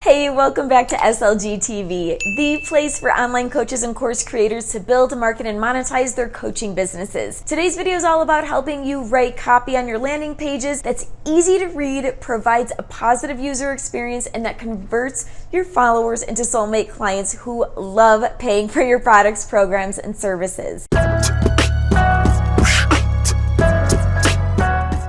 Hey, welcome back to SLG TV, the place for online coaches and course creators to build, market, and monetize their coaching businesses. Today's video is all about helping you write copy on your landing pages that's easy to read, provides a positive user experience, and that converts your followers into soulmate clients who love paying for your products, programs, and services.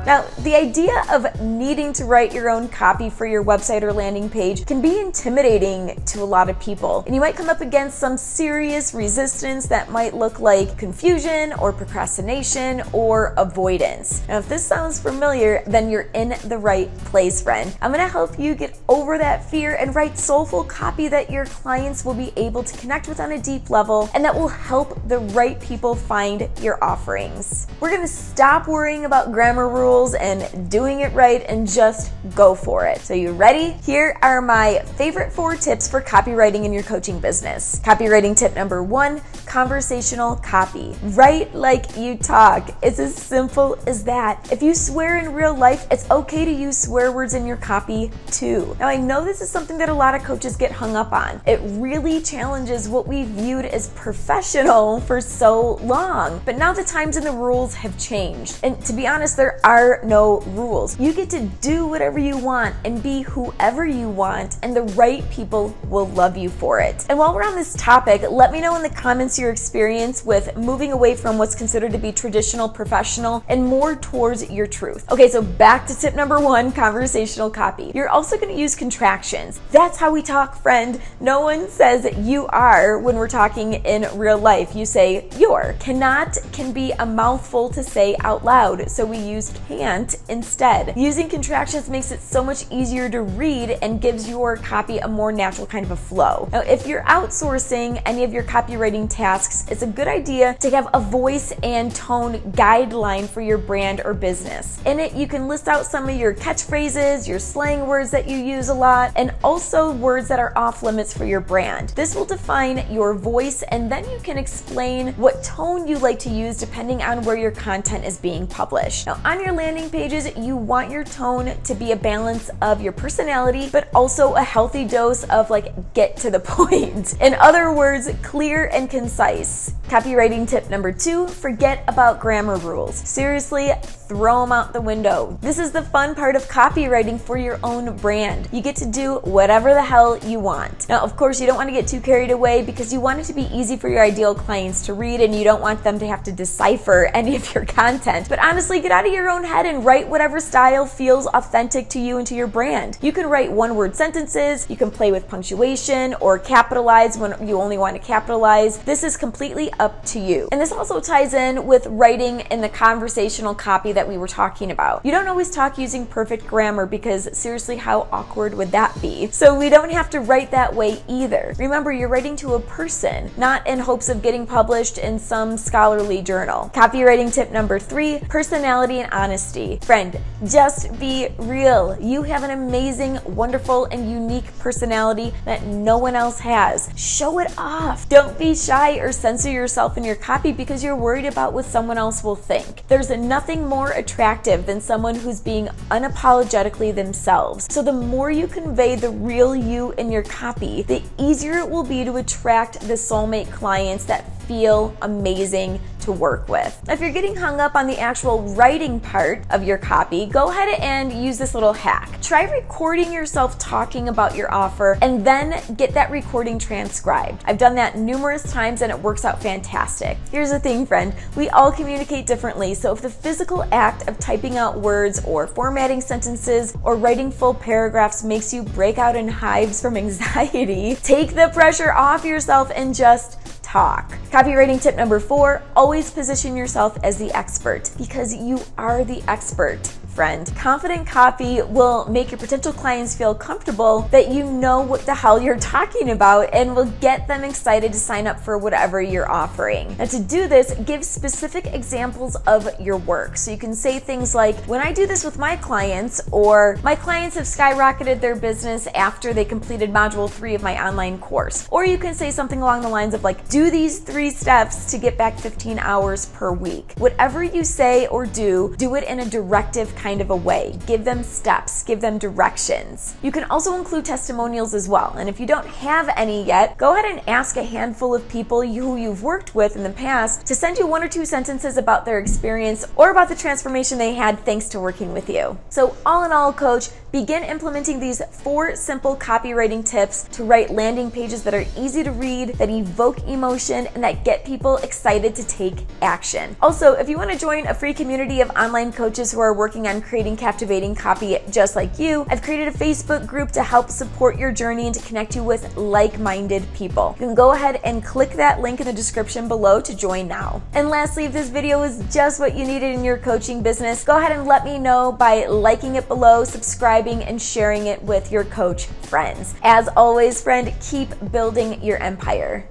Now, the idea of needing to write your own copy for your website or landing page can be intimidating to a lot of people, and you might come up against some serious resistance that might look like confusion or procrastination or avoidance. Now, if this sounds familiar, then you're in the right place, friend. I'm gonna help you get over that fear and write soulful copy that your clients will be able to connect with on a deep level and that will help the right people find your offerings. We're gonna stop worrying about grammar rules and doing it right and just go for it. So you ready? Here are my favorite 4 tips for copywriting in your coaching business. Copywriting tip number 1, conversational copy. Write like you talk. It's as simple as that. If you swear in real life, it's okay to use swear words in your copy too. Now, I know this is something that a lot of coaches get hung up on. It really challenges what we viewed as professional for so long. But now the times and the rules have changed. And to be honest, there are no rules. You get to do whatever you want and be whoever you want, and the right people will love you for it. And while we're on this topic, let me know in the comments your experience with moving away from what's considered to be traditional professional and more towards your truth. Okay, so back to tip number 1, conversational copy. You're also going to use contractions. That's how we talk, friend. No one says you are when we're talking in real life. You say your. Cannot can be a mouthful to say out loud, so we use can't instead. Using contractions makes it so much easier to read and gives your copy a more natural kind of a flow. Now, if you're outsourcing any of your copywriting tasks, it's a good idea to have a voice and tone guideline for your brand or business. In it, you can list out some of your catchphrases, your slang words that you use a lot, and also words that are off limits for your brand. This will define your voice, and then you can explain what tone you like to use depending on where your content is being published. Now, on your landing pages, you want your tone to be a balance of your personality, but also a healthy dose of get to the point. In other words, clear and concise. Copywriting tip number 2, forget about grammar rules. Seriously, throw them out the window. This is the fun part of copywriting for your own brand. You get to do whatever the hell you want. Now, of course, you don't want to get too carried away because you want it to be easy for your ideal clients to read and you don't want them to have to decipher any of your content. But honestly, get out of your own head and write whatever style feels authentic to you and to your brand. You can write one-word sentences, you can play with punctuation or capitalize when you only want to capitalize. This is completely up to you. And this also ties in with writing in the conversational copy that we were talking about. You don't always talk using perfect grammar because seriously, how awkward would that be? So we don't have to write that way either. Remember, you're writing to a person, not in hopes of getting published in some scholarly journal. Copywriting tip number 3, personality and honesty. Friend, just be real. You have an amazing, wonderful, and unique personality that no one else has. Show it off. Don't be shy or censor yourself in your copy because you're worried about what someone else will think. There's nothing more attractive than someone who's being unapologetically themselves. So the more you convey the real you in your copy, the easier it will be to attract the soulmate clients that feel amazing to work with. Now, if you're getting hung up on the actual writing part of your copy, go ahead and use this little hack. Try recording yourself talking about your offer and then get that recording transcribed. I've done that numerous times and it works out fantastic. Here's the thing, friend, we all communicate differently, so if the physical act of typing out words or formatting sentences or writing full paragraphs makes you break out in hives from anxiety, take the pressure off yourself and just talk. Copywriting tip number 4, always position yourself as the expert because you are the expert. friend. Confident copy will make your potential clients feel comfortable that you know what the hell you're talking about and will get them excited to sign up for whatever you're offering. Now, to do this, give specific examples of your work. So you can say things like, when I do this with my clients, or my clients have skyrocketed their business after they completed module 3 of my online course. Or you can say something along the lines of like, do these 3 steps to get back 15 hours per week. Whatever you say or do it in a directive kind kind of a way. Give them steps, give them directions. You can also include testimonials as well. And if you don't have any yet, go ahead and ask a handful of people who you've worked with in the past to send you 1 or 2 sentences about their experience or about the transformation they had thanks to working with you. So all in all, coach, begin implementing these 4 simple copywriting tips to write landing pages that are easy to read, that evoke emotion, and that get people excited to take action. Also, if you want to join a free community of online coaches who are working on creating captivating copy just like you, I've created a Facebook group to help support your journey and to connect you with like-minded people. You can go ahead and click that link in the description below to join now. And lastly, if this video was just what you needed in your coaching business, go ahead and let me know by liking it below, subscribing, and sharing it with your coach friends. As always, friend, keep building your empire.